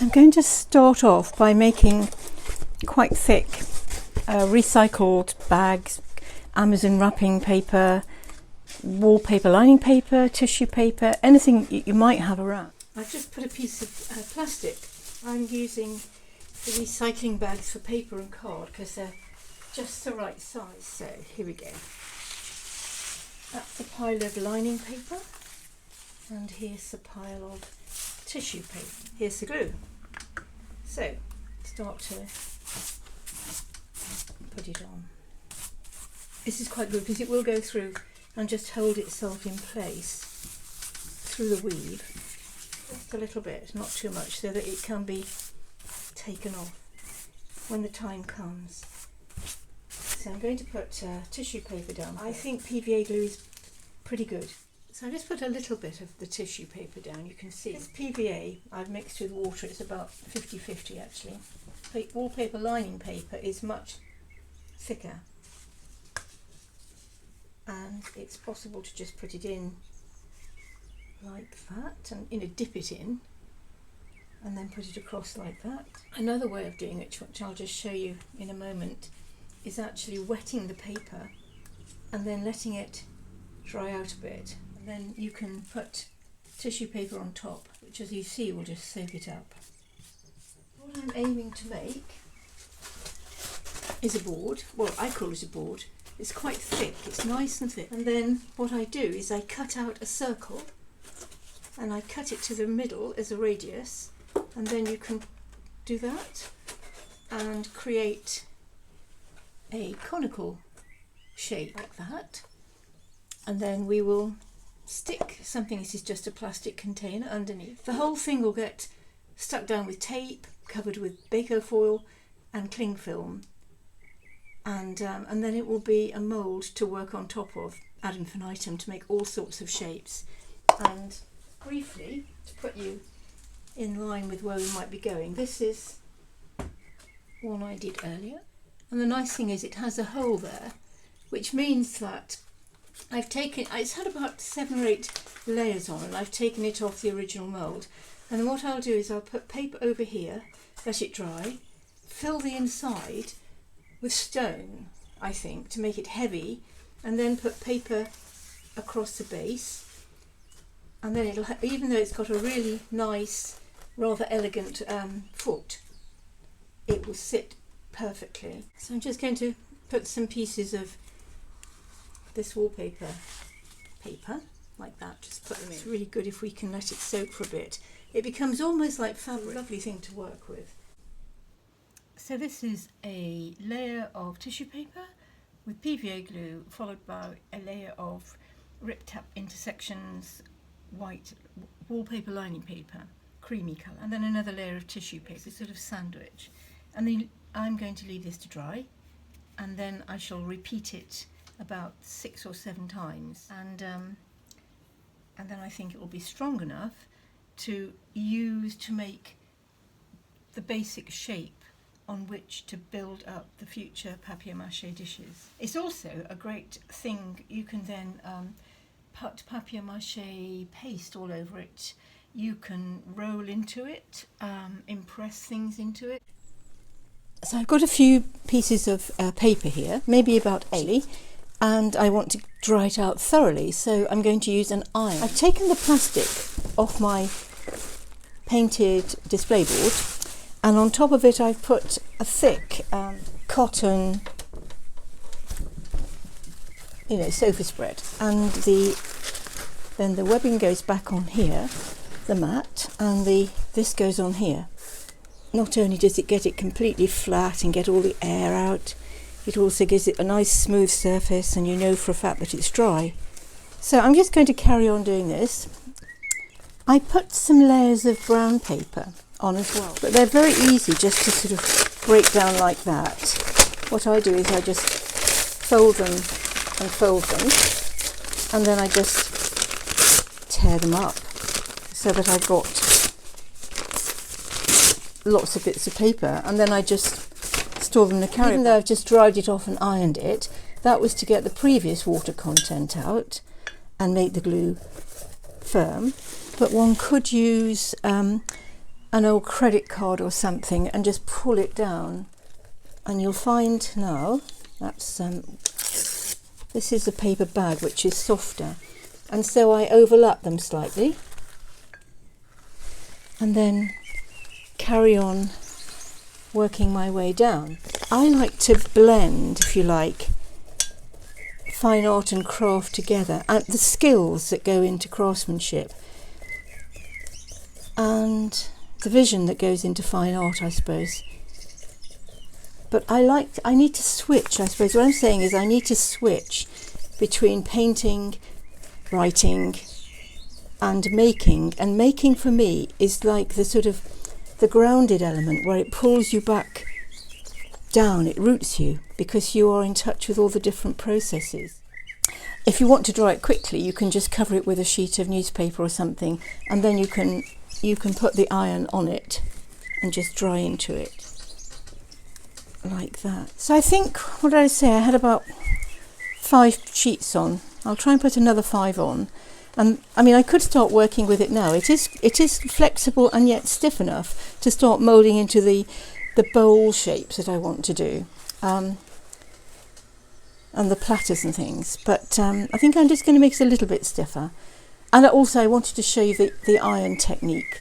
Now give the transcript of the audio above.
So I'm going to start off by making quite thick recycled bags, Amazon wrapping paper, wallpaper lining paper, tissue paper, anything you might have around. I've just put a piece of plastic. I'm using the recycling bags for paper and card because they're just the right size. So here we go. That's a pile of lining paper, and here's a pile of tissue paper. Here's the glue. So start to put it on. This is quite good because it will go through and just hold itself in place through the weave. Just a little bit, not too much, so that it can be taken off when the time comes. So I'm going to put tissue paper down. I think PVA glue is pretty good. So I just put a little bit of the tissue paper down. You can see this PVA I've mixed with water. It's about 50-50 actually. Wallpaper lining paper is much thicker, and it's possible to just put it in like that and dip it in and then put it across like that. Another way of doing it, which I'll just show you in a moment, is actually wetting the paper and then letting it dry out a bit, and then you can put tissue paper on top, which as you see will just soak it up. What I'm aiming to make is a board. Well, I call it a board. It's quite thick, it's nice and thick. And then what I do is I cut out a circle and I cut it to the middle as a radius, and then you can do that and create a conical shape like that. And then we will stick something, this is just a plastic container, underneath. The whole thing will get stuck down with tape, covered with baker foil and cling film. And then it will be a mould to work on top of ad infinitum to make all sorts of shapes. And briefly, to put you in line with where we might be going, this is one I did earlier. And the nice thing is it has a hole there, which means that it's had about 7 or 8 layers on, and I've taken it off the original mould. And what I'll do is I'll put paper over here, let it dry, fill the inside with stone, I think, to make it heavy, and then put paper across the base, and then it'll even though it's got a really nice, rather elegant foot, it will sit perfectly. So I'm just going to put some pieces of this wallpaper paper like that, just put them in. It's really good if we can let it soak for a bit. It becomes almost like fabric. Lovely thing to work with. So this is a layer of tissue paper with PVA glue, followed by a layer of ripped up intersections white wallpaper lining paper, creamy colour, and then another layer of tissue paper, sort of sandwich. And then I'm going to leave this to dry, and then I shall repeat it about 6 or 7 times, and then I think it will be strong enough to use to make the basic shape on which to build up the future papier-mâché dishes. It's also a great thing, you can then put papier-mâché paste all over it, you can roll into it, impress things into it. So I've got a few pieces of paper here, maybe about 80, and I want to dry it out thoroughly, so I'm going to use an iron. I've taken the plastic off my painted display board, and on top of it I've put a thick cotton, sofa spread, and then the webbing goes back on here, the mat, and this goes on here. Not only does it get it completely flat and get all the air out, it also gives it a nice smooth surface, and you know for a fact that it's dry. So I'm just going to carry on doing this. I put some layers of brown paper on as well, but they're very easy just to sort of break down like that. What I do is I just fold them, and then I just tear them up so that I've got lots of bits of paper, and then I just store them in a carrier. Even though I've just dried it off and ironed it, that was to get the previous water content out and make the glue firm. But one could use an old credit card or something and just pull it down, and you'll find now that's this is a paper bag which is softer, and so I overlap them slightly and then carry on working my way down. I like to blend, if you like, fine art and craft together, and the skills that go into craftsmanship and the vision that goes into fine art, I suppose. But I need to switch, I suppose. What I'm saying is I need to switch between painting, writing and making. And making for me is like the sort of the grounded element where it pulls you back down, it roots you, because you are in touch with all the different processes. If you want to dry it quickly, you can just cover it with a sheet of newspaper or something, and then you can put the iron on it and just dry into it like that. So I think, what did I say, I had about 5 sheets on. I'll try and put another 5 on, and I mean I could start working with it now. It is flexible and yet stiff enough to start moulding into the bowl shapes that I want to do, and the platters and things, but I think I'm just going to make it a little bit stiffer. And also I wanted to show you the iron technique.